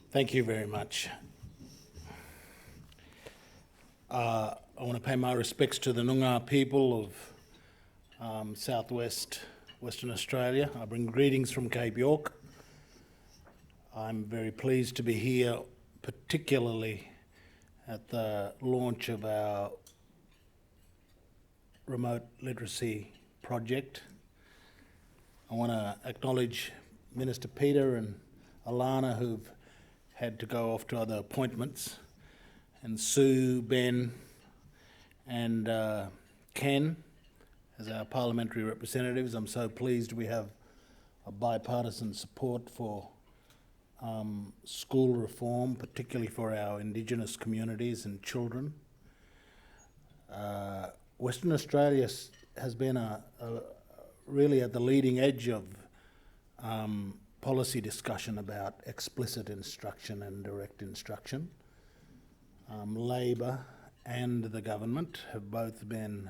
Thank you very much. I want to pay my respects to the Noongar people of southwest Western Australia. I bring greetings from Cape York. I'm very pleased to be here, particularly at the launch of our remote literacy project. I want to acknowledge Minister Peter and Alana, who've had to go off to other appointments, and Sue, Ben, and Ken as our parliamentary representatives. I'm so pleased we have a bipartisan support for school reform, particularly for our Indigenous communities and children. Western Australia has been really at the leading edge of policy discussion about explicit instruction and direct instruction. Labor and the government have both been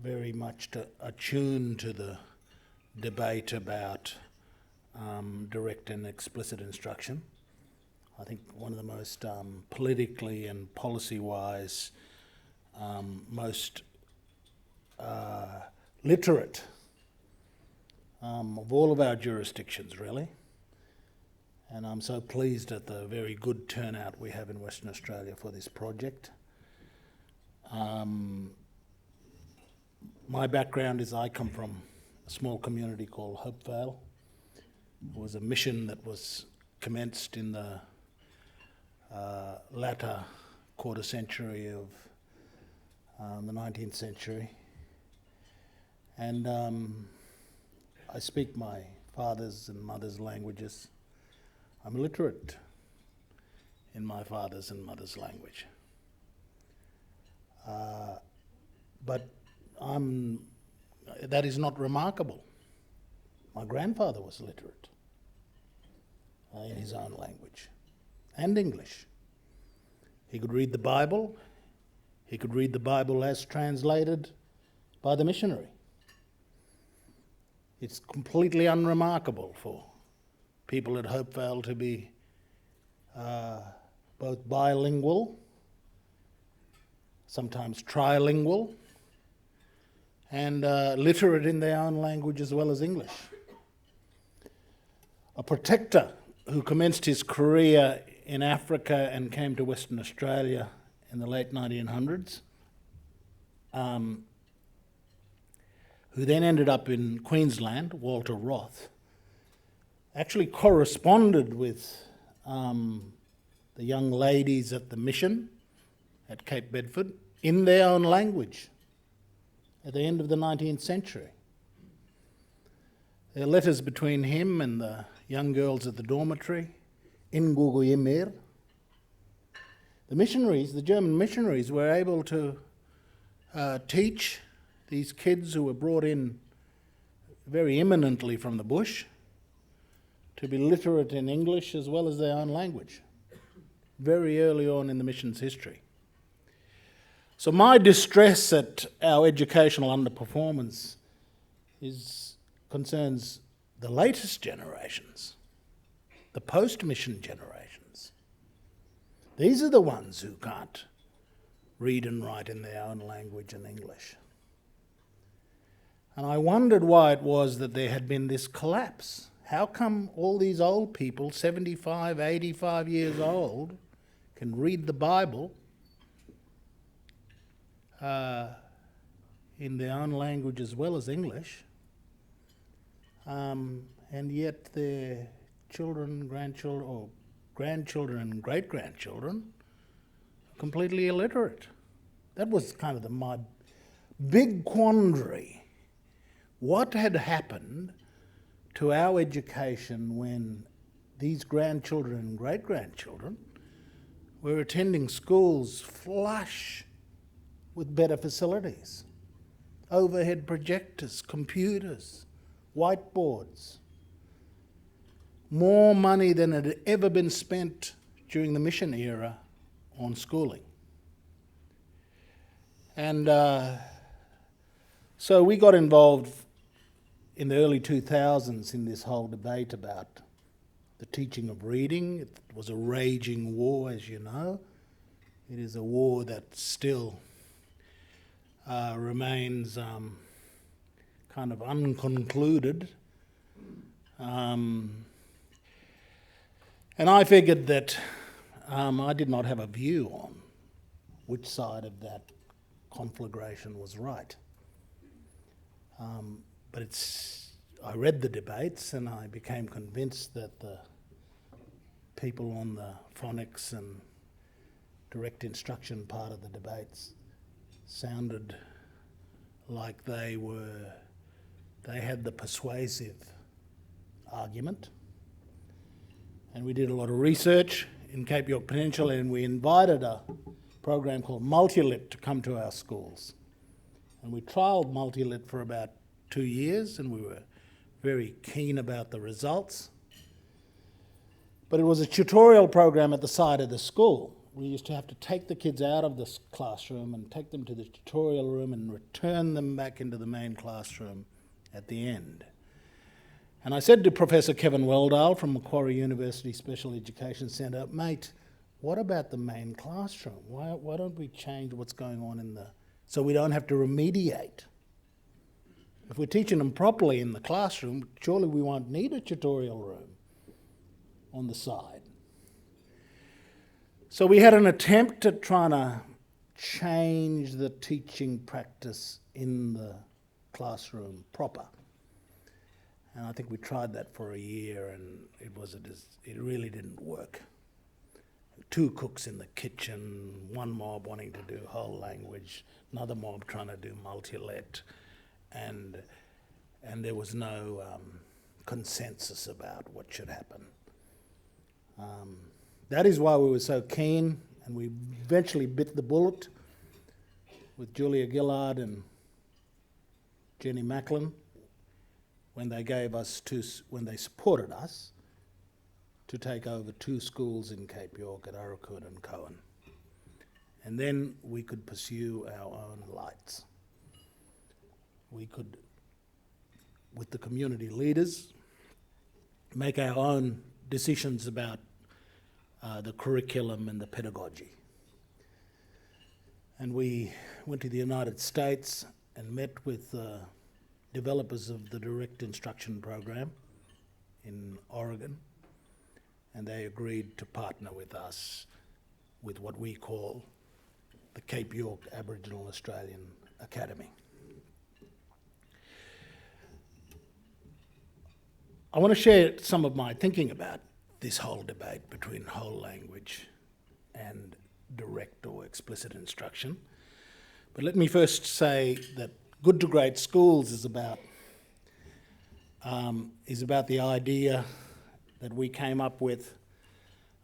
very much attuned to the debate about direct and explicit instruction. I think one of the most politically and policy-wise most literate of all of our jurisdictions, really. And I'm so pleased at the very good turnout we have in Western Australia for this project. My background is I come from a small community called Hopevale. It was a mission that was commenced in the latter quarter century of the 19th century. And I speak my father's and mother's languages. I'm literate in my father's and mother's language. But that is not remarkable. My grandfather was literate in his own language and English. He could read the Bible. He could read the Bible as translated by the missionary. It's completely unremarkable for people at Hopevale to be both bilingual, sometimes trilingual, and literate in their own language as well as English. A protector who commenced his career in Africa and came to Western Australia in the late 1900s, who then ended up in Queensland, Walter Roth, actually corresponded with the young ladies at the mission at Cape Bedford in their own language at the end of the 19th century. There are letters between him and the young girls at the dormitory in Guguyimir. The missionaries, the German missionaries, were able to teach these kids who were brought in very imminently from the bush to be literate in English as well as their own language, very early on in the mission's history. So my distress at our educational underperformance concerns the latest generations, the post-mission generations. These are the ones who can't read and write in their own language and English. And I wondered why it was that there had been this collapse. How come all these old people, 75, 85 years old, can read the Bible in their own language as well as English, and yet their children, grandchildren and great-grandchildren are completely illiterate? That was kind of my big quandary. What had happened to our education when these grandchildren and great-grandchildren were attending schools flush with better facilities, overhead projectors, computers, whiteboards, more money than had ever been spent during the mission era on schooling? And so we got involved in the early 2000s in this whole debate about the teaching of reading. It was a raging war, as you know. It is a war that still remains kind of unconcluded. And I figured that I did not have a view on which side of that conflagration was right. But I read the debates and I became convinced that the people on the phonics and direct instruction part of the debates sounded like they had the persuasive argument. And we did a lot of research in Cape York Peninsula, and we invited a program called Multilit to come to our schools. And we trialled Multilit for about 2 years, and we were very keen about the results. But it was a tutorial program at the side of the school. We used to have to take the kids out of the classroom and take them to the tutorial room and return them back into the main classroom at the end. And I said to Professor Kevin Weldale from Macquarie University Special Education Centre, mate, what about the main classroom? Why don't we change what's going on so we don't have to remediate? If we're teaching them properly in the classroom, surely we won't need a tutorial room on the side. So we had an attempt at trying to change the teaching practice in the classroom proper. And I think we tried that for a year, and it really didn't work. 2 cooks in the kitchen, one mob wanting to do whole language, another mob trying to do multi-let, and there was no consensus about what should happen. That is why we were so keen, and we eventually bit the bullet with Julia Gillard and Jenny Macklin when they supported us to take over 2 schools in Cape York at Arrokoon and Cohen. And then we could pursue our own lights. We could, with the community leaders, make our own decisions about the curriculum and the pedagogy. And we went to the United States and met with developers of the direct instruction program in Oregon, and they agreed to partner with us with what we call the Cape York Aboriginal Australian Academy. I want to share some of my thinking about this whole debate between whole language and direct or explicit instruction. But let me first say that Good to Great Schools is about the idea that we came up with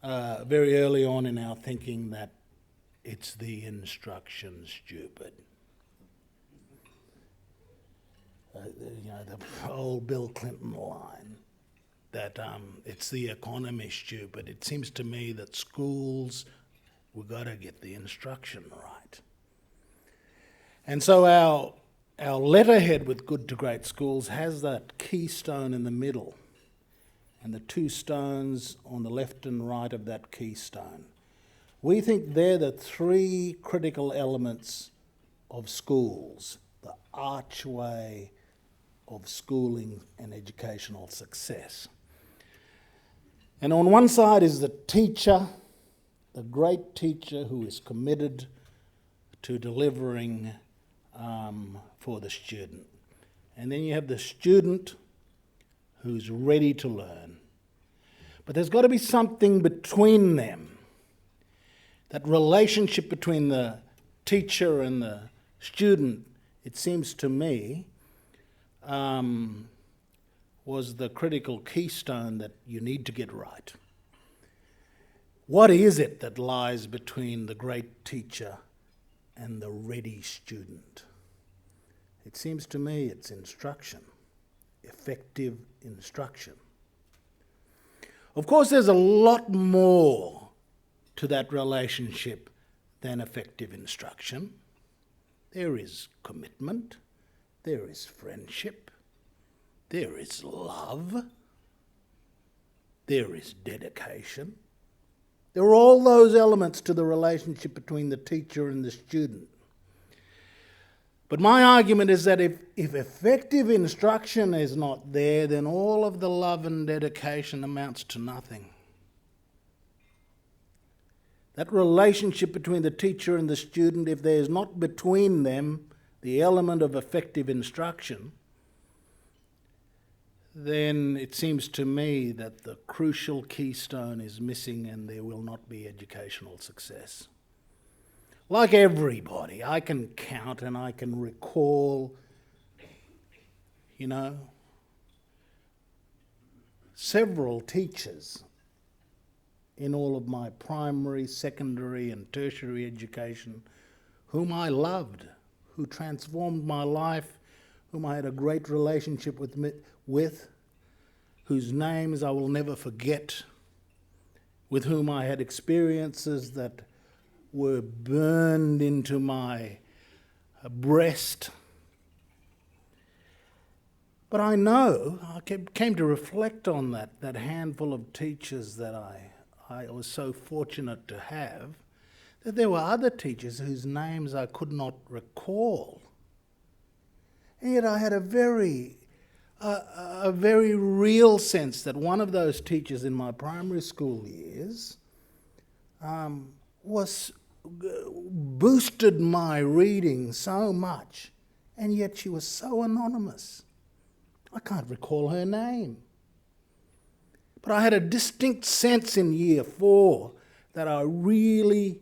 very early on in our thinking that it's the instruction stupid. The old Bill Clinton line that it's the economy stupid. It seems to me that schools, we've got to get the instruction right. And so our letterhead with Good to Great Schools has that keystone in the middle and the 2 stones on the left and right of that keystone. We think they're the 3 critical elements of schools, the archway of schooling and educational success. And on one side is the teacher, the great teacher who is committed to delivering for the student. And then you have the student who's ready to learn. But there's got to be something between them. That relationship between the teacher and the student, it seems to me, was the critical keystone that you need to get right. What is it that lies between the great teacher and the ready student? It seems to me it's instruction, effective instruction. Of course, there's a lot more to that relationship than effective instruction. There is commitment, there is friendship, there is love, there is dedication. There are all those elements to the relationship between the teacher and the student. But my argument is that if effective instruction is not there, then all of the love and dedication amounts to nothing. That relationship between the teacher and the student, if there is not between them the element of effective instruction, then it seems to me that the crucial keystone is missing and there will not be educational success. Like everybody, I can count and I can recall, several teachers in all of my primary, secondary and tertiary education whom I loved, who transformed my life, whom I had a great relationship with, whose names I will never forget, with whom I had experiences that were burned into my breast. But I came to reflect on that handful of teachers that I was so fortunate to have, that there were other teachers whose names I could not recall. And yet I had a very real sense that one of those teachers in my primary school years boosted my reading so much, and yet she was so anonymous. I can't recall her name. But I had a distinct sense in year 4 that I really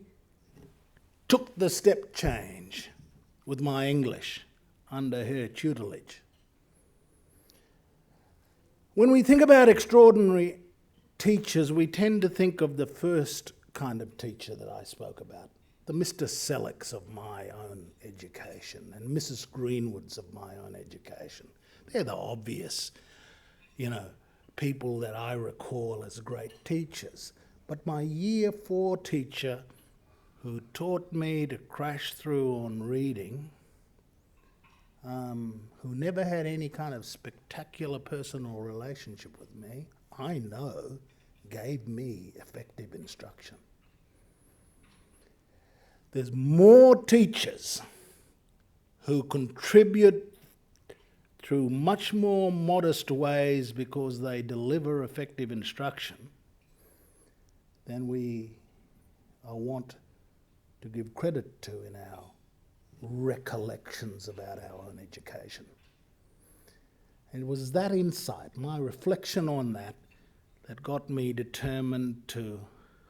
took the step change with my English under her tutelage. When we think about extraordinary teachers, we tend to think of the first kind of teacher that I spoke about, the Mr. Sellecks of my own education and Mrs. Greenwoods of my own education. They're the obvious, people that I recall as great teachers. But my year 4 teacher, who taught me to crash through on reading, who never had any kind of spectacular personal relationship with me, I know gave me effective instruction. There's more teachers who contribute through much more modest ways because they deliver effective instruction than we want to give credit to in our recollections about our own education. And it was that insight, my reflection on that got me determined to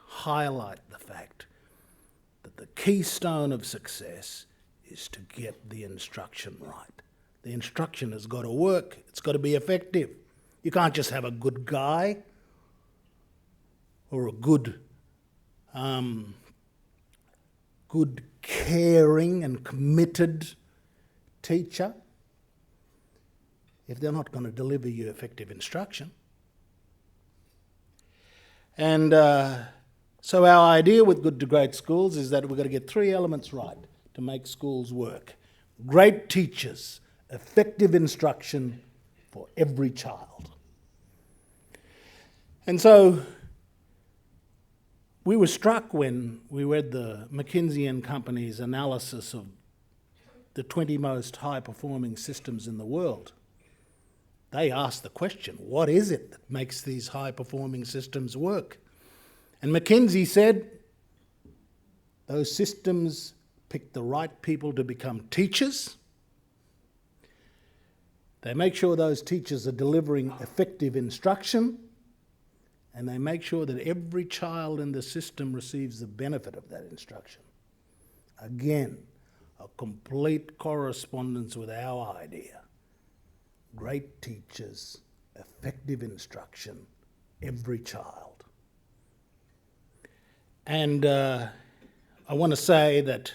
highlight the fact that the keystone of success is to get the instruction right. The instruction has got to work. It's got to be effective. You can't just have a good guy or a good caring and committed teacher if they're not going to deliver you effective instruction. And so our idea with Good to Great Schools is that we've got to get 3 elements right to make schools work. Great teachers, effective instruction for every child. And so we were struck when we read the McKinsey & Company's analysis of the 20 most high-performing systems in the world. They asked the question, what is it that makes these high-performing systems work? And McKinsey said, those systems pick the right people to become teachers. They make sure those teachers are delivering effective instruction, and they make sure that every child in the system receives the benefit of that instruction. Again, a complete correspondence with our idea. Great teachers, effective instruction, every child. And I want to say that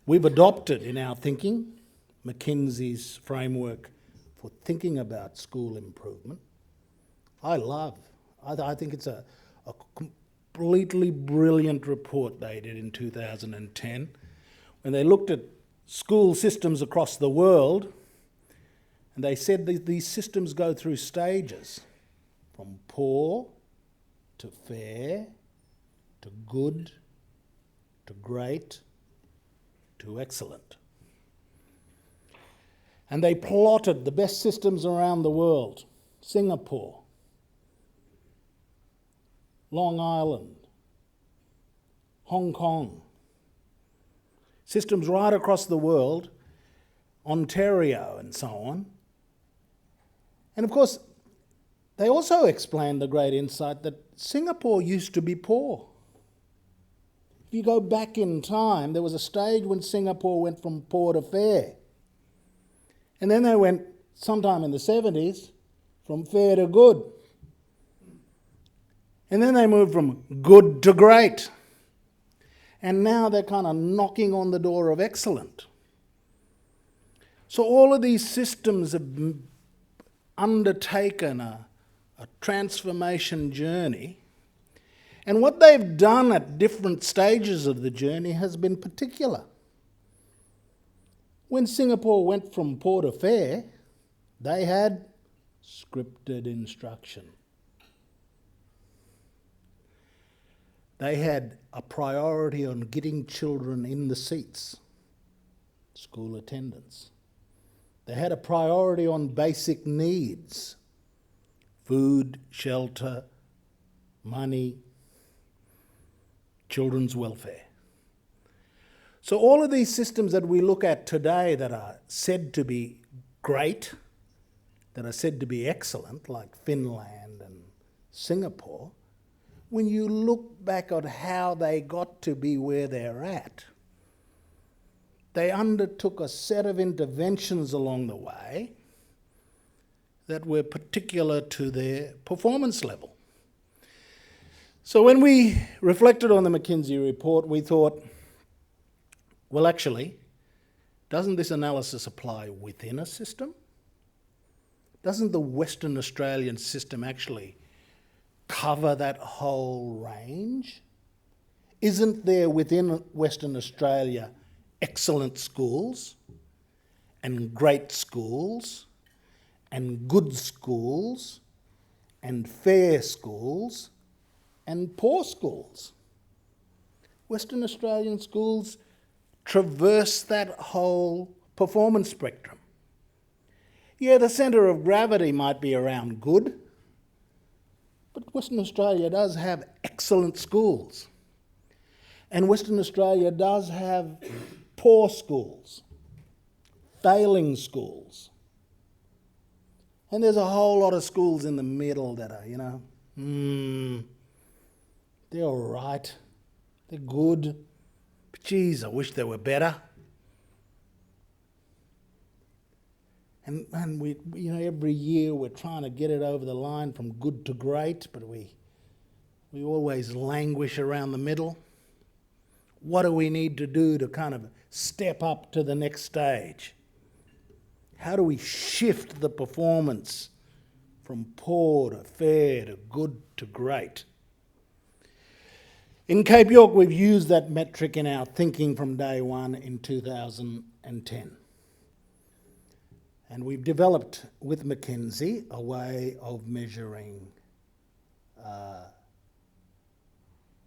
we've adopted in our thinking McKinsey's framework for thinking about school improvement. I think it's a completely brilliant report they did in 2010 when they looked at school systems across the world, and they said that these systems go through stages, from poor to fair, to good, to great, to excellent. And they plotted the best systems around the world. Singapore, Long Island, Hong Kong, systems right across the world, Ontario and so on. And of course, they also explained the great insight that Singapore used to be poor. If you go back in time, there was a stage when Singapore went from poor to fair. And then they went, sometime in the 70s, from fair to good. And then they moved from good to great. And now they're kind of knocking on the door of excellent. So all of these systems have undertaken a transformation journey. And what they've done at different stages of the journey has been particular. When Singapore went from poor to fair, they had scripted instruction. They had a priority on getting children in the seats, school attendance. They had a priority on basic needs, food, shelter, money, children's welfare. So all of these systems that we look at today that are said to be great, that are said to be excellent, like Finland and Singapore, when you look back at how they got to be where they're at, they undertook a set of interventions along the way that were particular to their performance level. So when we reflected on the McKinsey report, we thought, well, actually, doesn't this analysis apply within a system? Doesn't the Western Australian system actually cover that whole range? Isn't there within Western Australia excellent schools and great schools and good schools and fair schools and poor schools? Western Australian schools traverse that whole performance spectrum. Yeah, the centre of gravity might be around good, but Western Australia does have excellent schools. And Western Australia does have poor schools, failing schools. And there's a whole lot of schools in the middle that are, they're all right, they're good, but geez, I wish they were better. And we, every year we're trying to get it over the line from good to great, but we always languish around the middle. What do we need to do to kind of step up to the next stage? How do we shift the performance from poor to fair to good to great? In Cape York, we've used that metric in our thinking from day one in 2010. And we've developed with McKinsey a way of measuring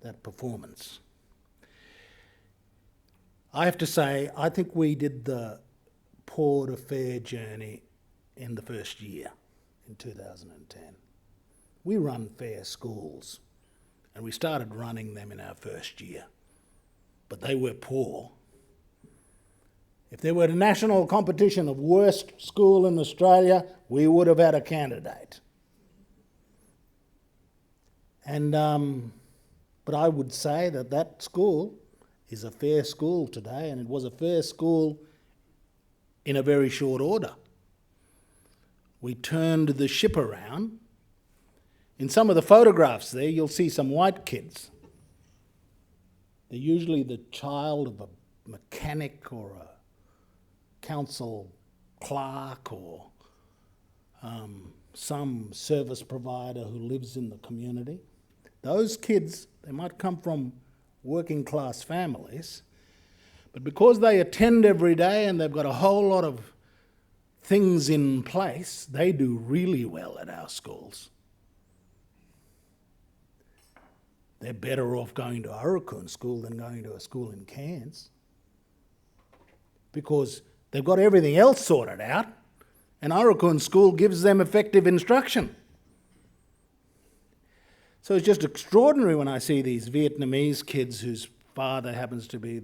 that performance. I have to say, I think we did the poor to fair journey in the first year, in 2010. We run fair schools, and we started running them in our first year, but they were poor. If there were a national competition of worst school in Australia, we would have had a candidate. And but I would say that school is a fair school today, and it was a fair school in a very short order. We turned the ship around. In some of the photographs there, you'll see some white kids. They're usually the child of a mechanic or a council clerk or some service provider who lives in the community. Those kids, they might come from working class families, but because they attend every day and they've got a whole lot of things in place, they do really well at our schools. they're better off going to Aurukun school than going to a school in Cairns, because they've got everything else sorted out, and Aurukun school gives them effective instruction. So it's just extraordinary when I see these Vietnamese kids whose father happens to be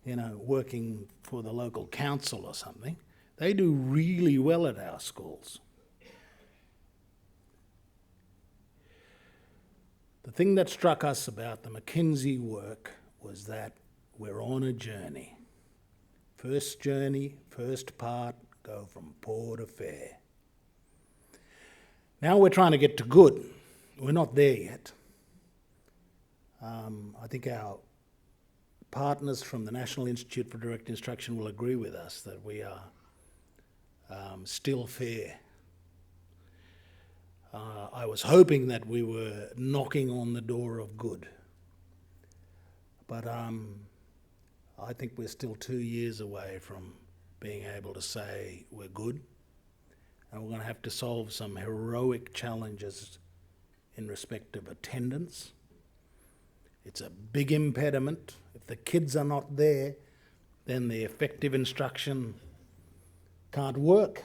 working for the local council or something. They do really well at our schools. The thing that struck us about the McKinsey work was that we're on a journey. First journey, first part, go from poor to fair. Now we're trying to get to good. We're not there yet. I think our partners from the National Institute for Direct Instruction will agree with us that we are still fair. I was hoping that we were knocking on the door of good. But I think we're still 2 years away from being able to say we're good. And we're going to have to solve some heroic challenges in respect of attendance. It's a big impediment. If the kids are not there, then the effective instruction can't work.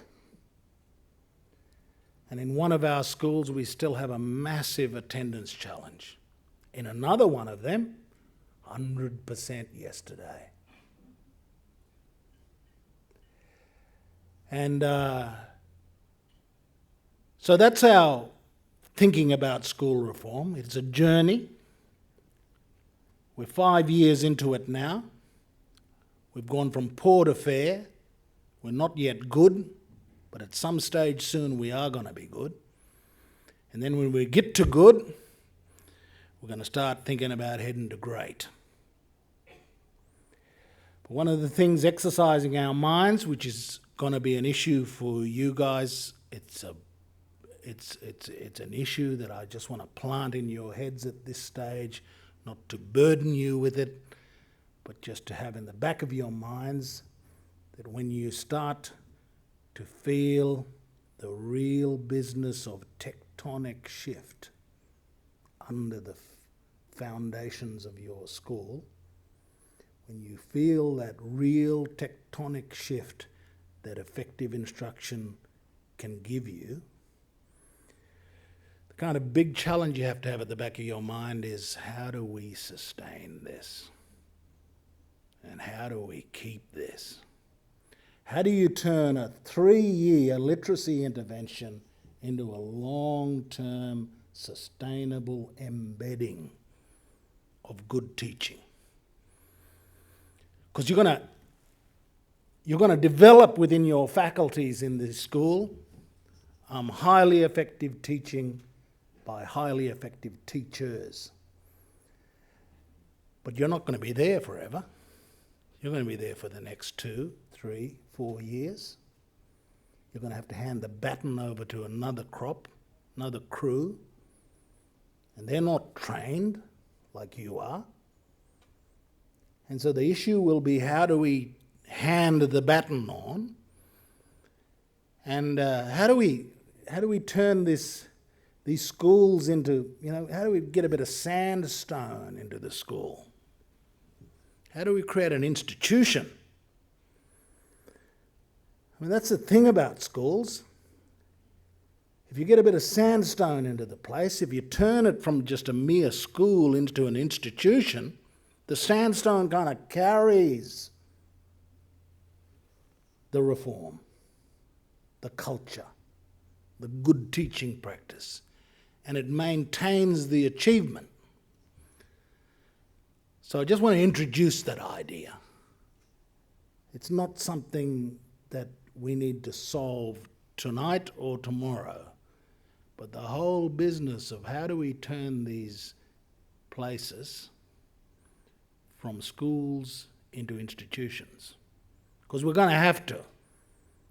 And in one of our schools, we still have a massive attendance challenge. In another one of them, 100% yesterday. And so that's our thinking about school reform. It's a journey. We're 5 years into it now. We've gone from poor to fair. We're not yet good, but at some stage soon we are going to be good. And then when we get to good, we're going to start thinking about heading to great. But one of the things exercising our minds, which is going to be an issue for you guys, it's an issue that I just want to plant in your heads at this stage, not to burden you with it, but just to have in the back of your minds that when you start to feel the real business of tectonic shift under the foundations of your school, when you feel that real tectonic shift that effective instruction can give you, the kind of big challenge you have to have at the back of your mind is, how do we sustain this? And how do we keep this? How do you turn a 3-year literacy intervention into a long-term, sustainable embedding of good teaching? Because you're going to develop within your faculties in this school highly effective teaching by highly effective teachers. But you're not going to be there forever. You're going to be there for the next 2, 3, 4 years. You're going to have to hand the baton over to another crop, another crew, and they're not trained like you are. And so the issue will be, how do we hand the baton on, and how do we turn these schools into, how do we get a bit of sandstone into the school? How do we create an institution? I mean, that's the thing about schools. If you get a bit of sandstone into the place, if you turn it from just a mere school into an institution, the sandstone kind of carries the reform, the culture, the good teaching practice, and it maintains the achievement. So I just want to introduce that idea. It's not something that we need to solve tonight or tomorrow, but the whole business of how do we turn these places from schools into institutions. Because we're going to have to.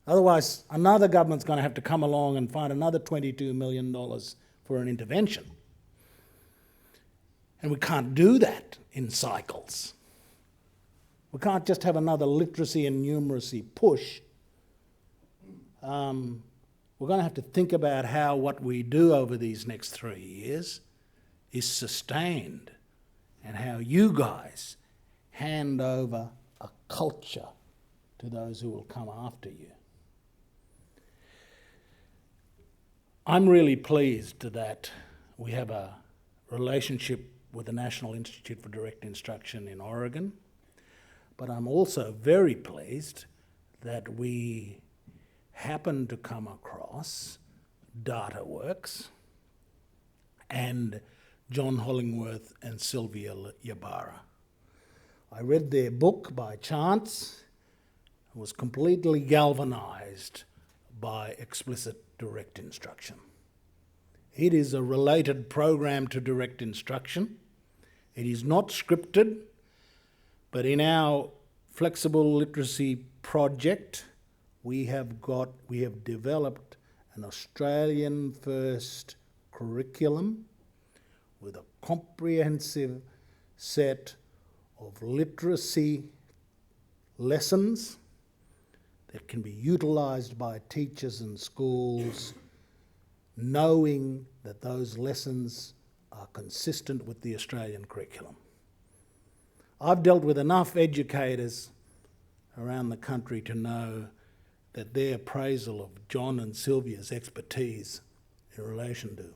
Otherwise, another government's going to have to come along and find another $22 million for an intervention. And we can't do that in cycles. We can't just have another literacy and numeracy push. We're going to have to think about what we do over these next 3 years is sustained and how you guys hand over a culture to those who will come after you. I'm really pleased that we have a relationship with the National Institute for Direct Instruction in Oregon, but I'm also very pleased that we happen to come across DataWorks and John Hollingworth and Sylvia Ybarra. I read their book by chance and was completely galvanized by explicit direct instruction. It is a related program to direct instruction. It is not scripted, but in our flexible literacy project, we have developed an Australian first curriculum with a comprehensive set of literacy lessons that can be utilised by teachers and schools, knowing that those lessons are consistent with the Australian curriculum. I've dealt with enough educators around the country to know that their appraisal of John and Sylvia's expertise in relation to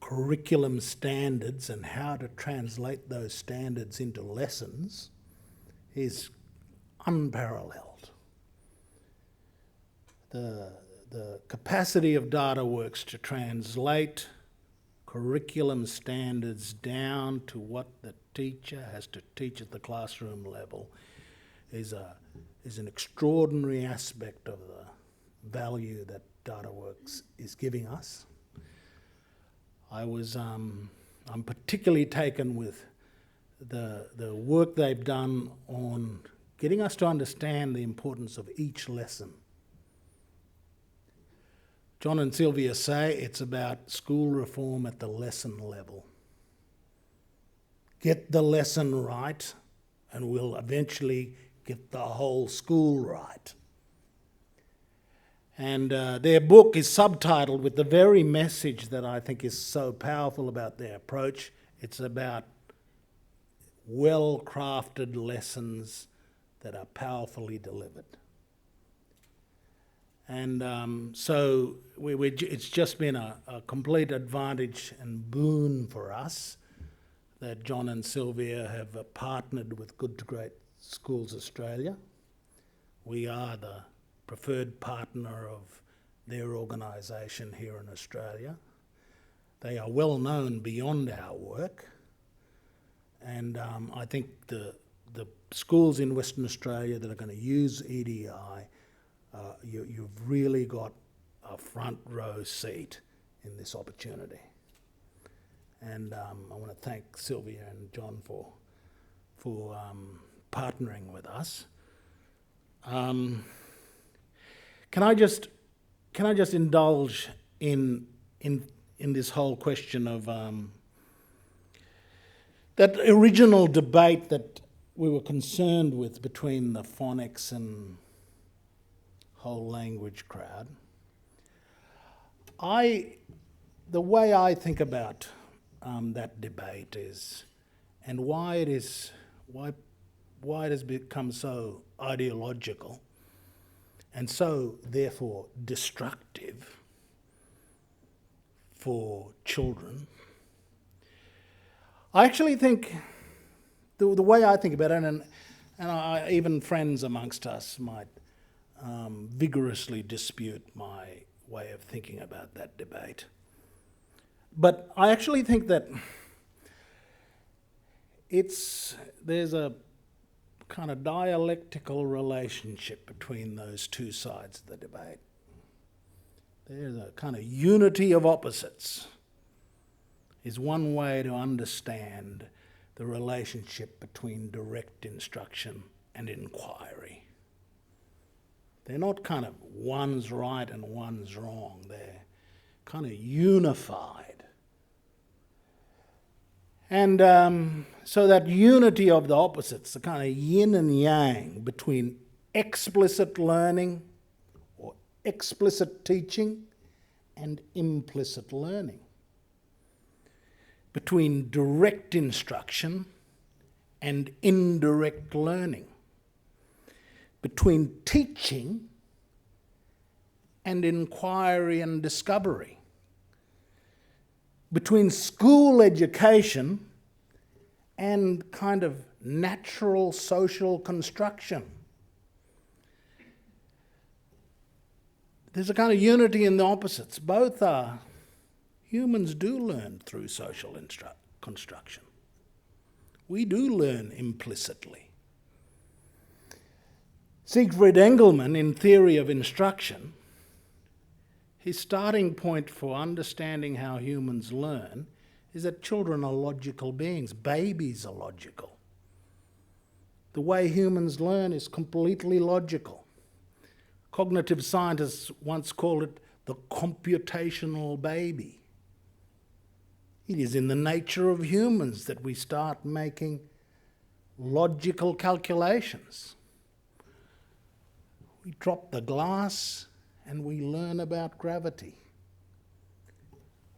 curriculum standards and how to translate those standards into lessons is unparalleled. The capacity of DataWorks to translate curriculum standards down to what the teacher has to teach at the classroom level is an extraordinary aspect of the value that DataWorks is giving us. I'm particularly taken with the work they've done on getting us to understand the importance of each lesson. John and Sylvia say it's about school reform at the lesson level. Get the lesson right, and we'll eventually get the whole school right. And their book is subtitled with the very message that I think is so powerful about their approach. It's about well-crafted lessons that are powerfully delivered. And so it's just been a complete advantage and boon for us that John and Sylvia have partnered with Good to Great Schools Australia. We are the preferred partner of their organisation here in Australia. They are well known beyond our work, and I think the schools in Western Australia that are going to use EDI, you've really got a front row seat in this opportunity. And I want to thank Sylvia and John for partnering with us. Can I just indulge in this whole question of that original debate that we were concerned with between the phonics and whole language crowd? The way I think about that debate is, and why it has become so ideological and so therefore destructive for children. I actually think the way I think about it, and even friends amongst us might vigorously dispute my way of thinking about that debate. But I actually think that there's a kind of dialectical relationship between those two sides of the debate. There's a kind of unity of opposites is one way to understand the relationship between direct instruction and inquiry. They're not kind of one's right and one's wrong. They're kind of unified. And so that unity of the opposites, the kind of yin and yang between explicit learning or explicit teaching and implicit learning. between direct instruction and indirect learning, between teaching and inquiry and discovery, between school education and kind of natural social construction. There's a kind of unity in the opposites. Both are, humans do learn through social construction. We do learn implicitly. Siegfried Engelmann, in Theory of Instruction, his starting point for understanding how humans learn is that children are logical beings. Babies are logical. The way humans learn is completely logical. Cognitive scientists once called it the computational baby. It is in the nature of humans that we start making logical calculations. We drop the glass and we learn about gravity.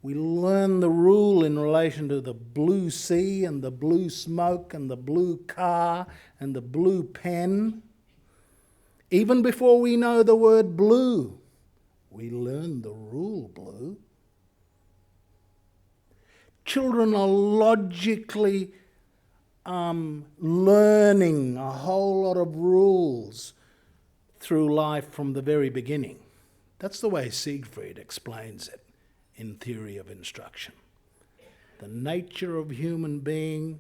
We learn the rule in relation to the blue sea and the blue smoke and the blue car and the blue pen. Even before we know the word blue, we learn the rule blue. Children are logically learning a whole lot of rules through life from the very beginning. That's the way Siegfried explains it in Theory of Instruction. The nature of human being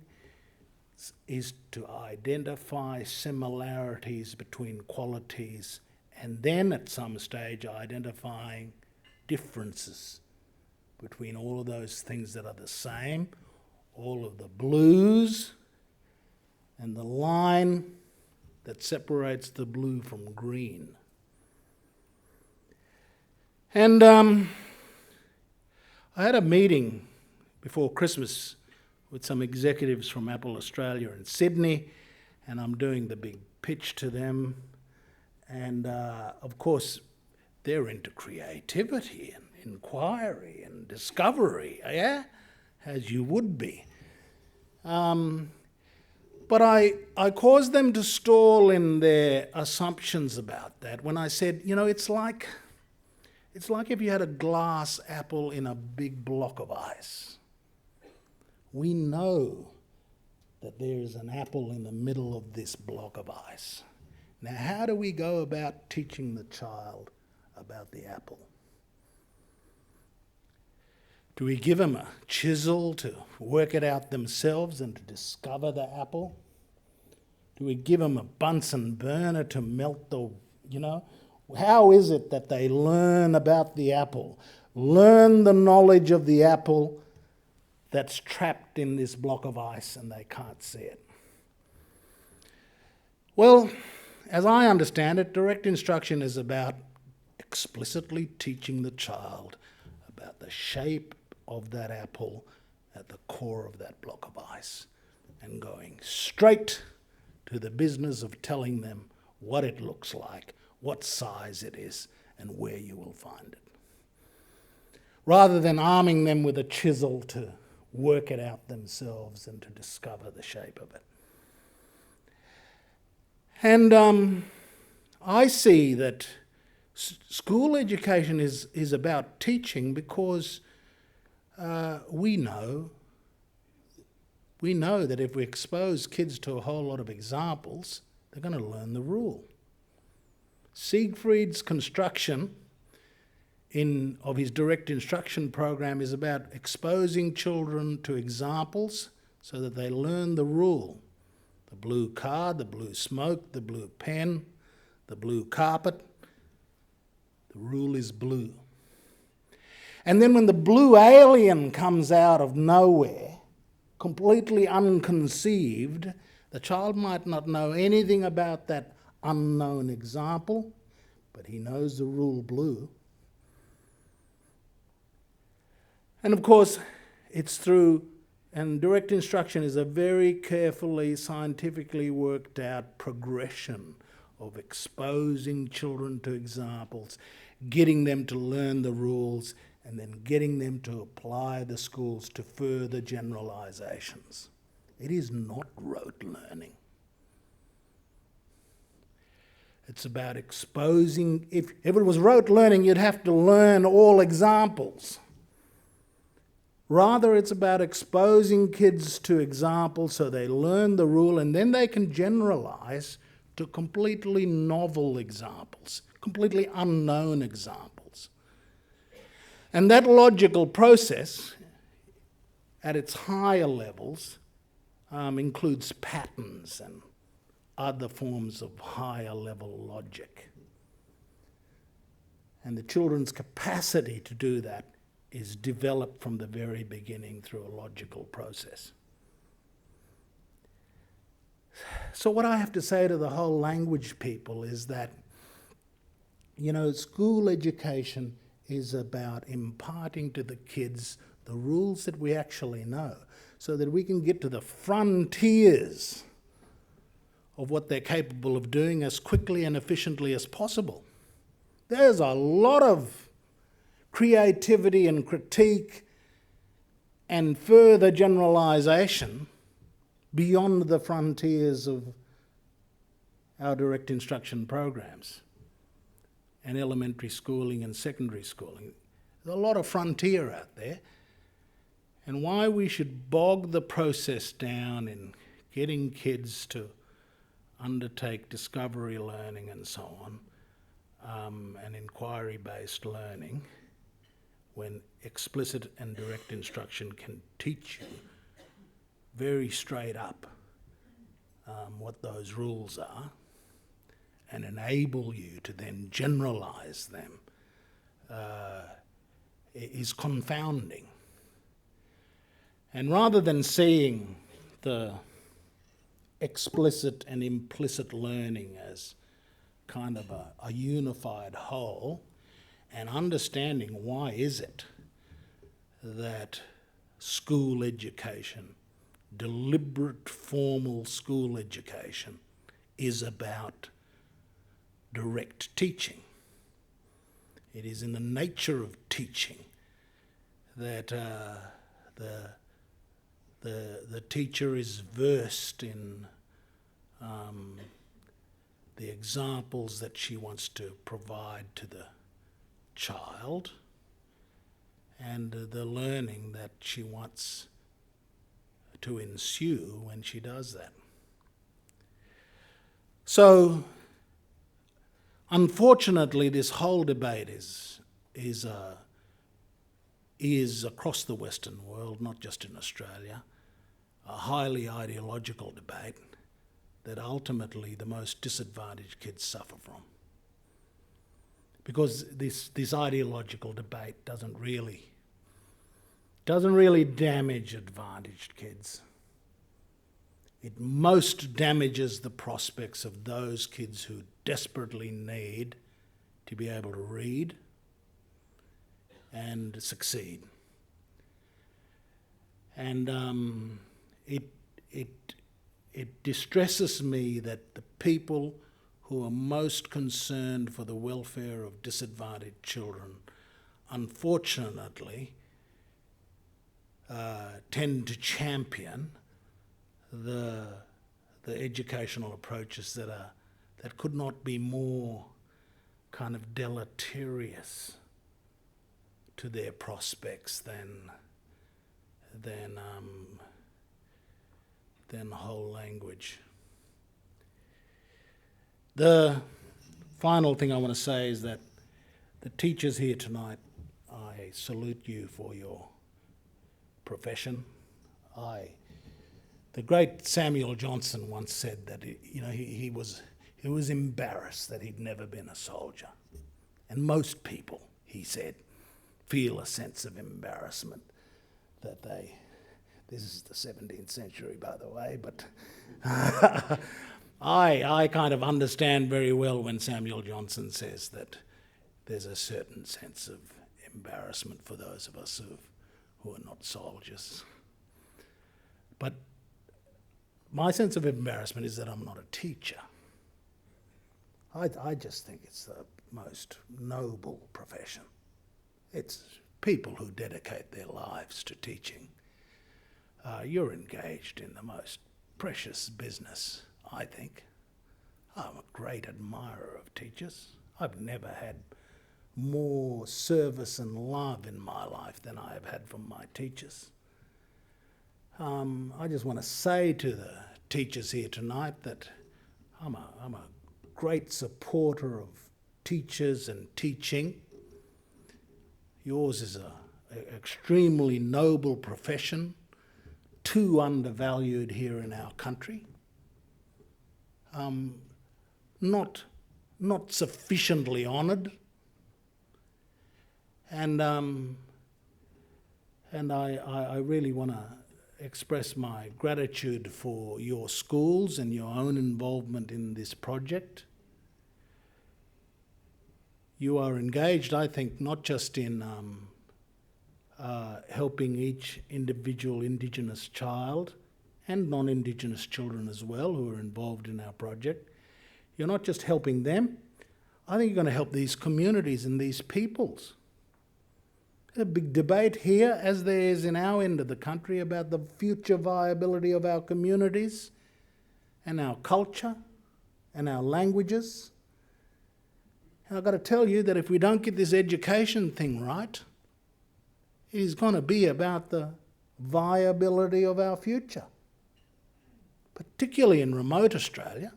is to identify similarities between qualities and then at some stage identifying differences between all of those things that are the same, all of the blues, and the line that separates the blue from green. And I had a meeting before Christmas with some executives from Apple Australia in Sydney, and I'm doing the big pitch to them. And of course, they're into creativity and inquiry and discovery, yeah? As you would be. But I caused them to stall in their assumptions about that when I said, you know, it's like if you had a glass apple in a big block of ice. We know that there is an apple in the middle of this block of ice. Now, how do we go about teaching the child about the apple? Do we give them a chisel to work it out themselves and to discover the apple? Do we give them a Bunsen burner to melt the, How is it that they learn about the apple, learn the knowledge of the apple that's trapped in this block of ice and they can't see it? Well, as I understand it, direct instruction is about explicitly teaching the child about the shape of that apple at the core of that block of ice and going straight to the business of telling them what it looks like, what size it is, and where you will find it. Rather than arming them with a chisel to work it out themselves and to discover the shape of it. And I see that school education is about teaching because we know that if we expose kids to a whole lot of examples, they're going to learn the rule. Siegfried's construction of his direct instruction program is about exposing children to examples so that they learn the rule. The blue car, the blue smoke, the blue pen, the blue carpet. The rule is blue. And then when the blue alien comes out of nowhere, completely unconceived, the child might not know anything about that unknown example, but he knows the rule blue. And of course, and direct instruction is a very carefully, scientifically worked out progression of exposing children to examples, getting them to learn the rules, and then getting them to apply the skills to further generalizations. It is not rote learning. It's about exposing. If it was rote learning, you'd have to learn all examples. Rather, it's about exposing kids to examples so they learn the rule and then they can generalize to completely novel examples, completely unknown examples. And that logical process, at its higher levels, includes patterns and other forms of higher level logic. And the children's capacity to do that is developed from the very beginning through a logical process. So what I have to say to the whole language people is that, school education is about imparting to the kids the rules that we actually know so that we can get to the frontiers of what they're capable of doing as quickly and efficiently as possible. There's a lot of creativity and critique and further generalisation beyond the frontiers of our direct instruction programs and elementary schooling and secondary schooling. There's a lot of frontier out there, and why we should bog the process down in getting kids to undertake discovery learning and so on, and inquiry-based learning, when explicit and direct instruction can teach you very straight up what those rules are and enable you to then generalise them, is confounding. And rather than seeing the explicit and implicit learning as kind of a unified whole, and understanding why is it that school education, deliberate formal school education, is about direct teaching. It is in the nature of teaching that the teacher is versed in the examples that she wants to provide to the child and the learning that she wants to ensue when she does that. So, unfortunately, this whole debate is across the Western world, not just in Australia, a highly ideological debate that ultimately the most disadvantaged kids suffer from. Because this ideological debate doesn't really damage advantaged kids. It most damages the prospects of those kids who desperately need to be able to read and succeed. And it distresses me that the people who are most concerned for the welfare of disadvantaged children, unfortunately, tend to champion the educational approaches that could not be more kind of deleterious to their prospects than whole language. The final thing I want to say is that the teachers here tonight, I salute you for your profession. The great Samuel Johnson once said that he was embarrassed that he'd never been a soldier. And most people, he said, feel a sense of embarrassment that this is the 17th century, by the way, but I kind of understand very well when Samuel Johnson says that there's a certain sense of embarrassment for those of us who are not soldiers. But my sense of embarrassment is that I'm not a teacher. I just think it's the most noble profession. It's people who dedicate their lives to teaching. You're engaged in the most precious business, I think. I'm a great admirer of teachers. I've never had more service and love in my life than I have had from my teachers. I just want to say to the teachers here tonight that I'm a great supporter of teachers and teaching. Yours is an extremely noble profession, too undervalued here in our country. Not sufficiently honoured. And I really want to express my gratitude for your schools and your own involvement in this project. You are engaged, I think, not just in helping each individual Indigenous child and non-Indigenous children as well who are involved in our project. You're not just helping them, I think you're going to help these communities and these peoples. There's a big debate here, as there is in our end of the country, about the future viability of our communities and our culture and our languages. And I've got to tell you that if we don't get this education thing right, it is going to be about the viability of our future, particularly in remote Australia.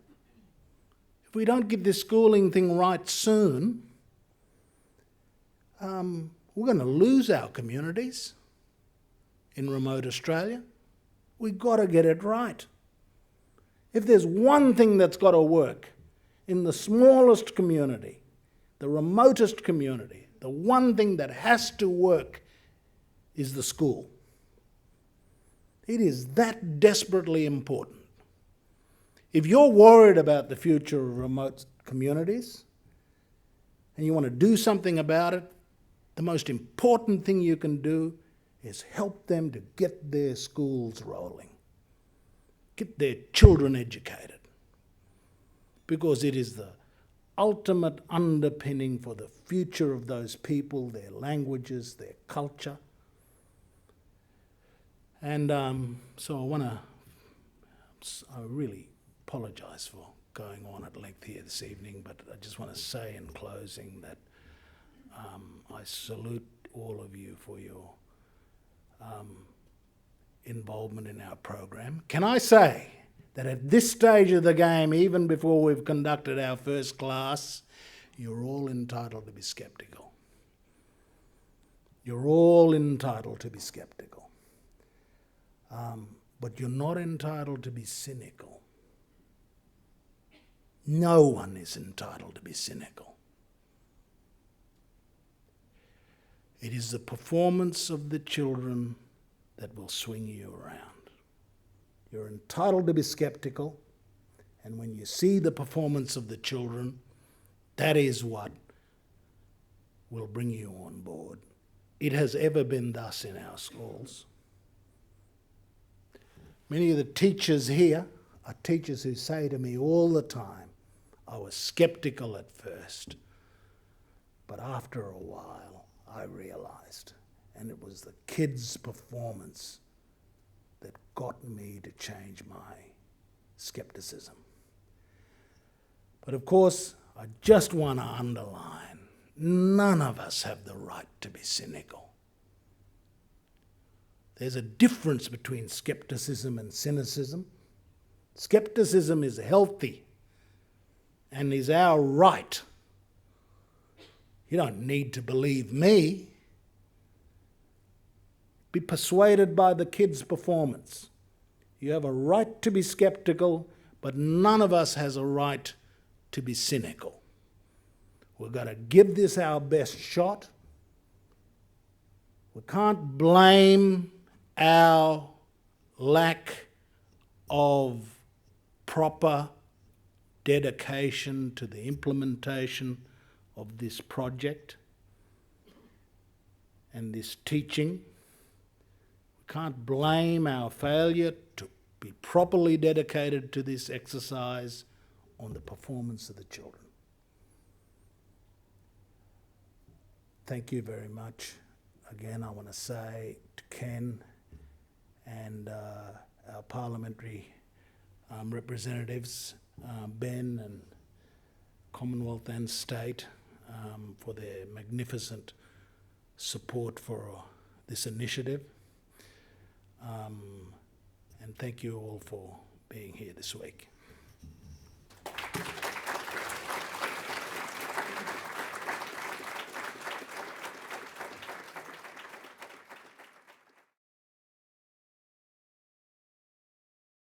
If we don't get this schooling thing right soon, we're going to lose our communities in remote Australia. We've got to get it right. If there's one thing that's got to work in the smallest community, the remotest community, the one thing that has to work is the school. It is that desperately important. If you're worried about the future of remote communities and you want to do something about it, the most important thing you can do is help them to get their schools rolling, get their children educated, because it is the ultimate underpinning for the future of those people, their languages, their culture. And so I really apologise for going on at length here this evening, but I just want to say in closing that I salute all of you for your involvement in our program. Can I say that at this stage of the game, even before we've conducted our first class, you're all entitled to be sceptical. You're all entitled to be sceptical. But you're not entitled to be cynical. No one is entitled to be cynical. It is the performance of the children that will swing you around. You're entitled to be sceptical, and when you see the performance of the children, that is what will bring you on board. It has ever been thus in our schools. Many of the teachers here are teachers who say to me all the time, I was sceptical at first, but after a while I realised, and it was the kids' performance that got me to change my scepticism. But of course, I just want to underline, none of us have the right to be cynical. There's a difference between scepticism and cynicism. Scepticism is healthy and is our right. You don't need to believe me. Be persuaded by the kid's performance. You have a right to be sceptical, but none of us has a right to be cynical. We've got to give this our best shot. We can't blame our lack of proper dedication to the implementation of this project and this teaching. We can't blame our failure to be properly dedicated to this exercise on the performance of the children. Thank you very much. again, I want to say to Ken and our parliamentary representatives, Ben and Commonwealth and State, for their magnificent support for this initiative. And thank you all for being here this week.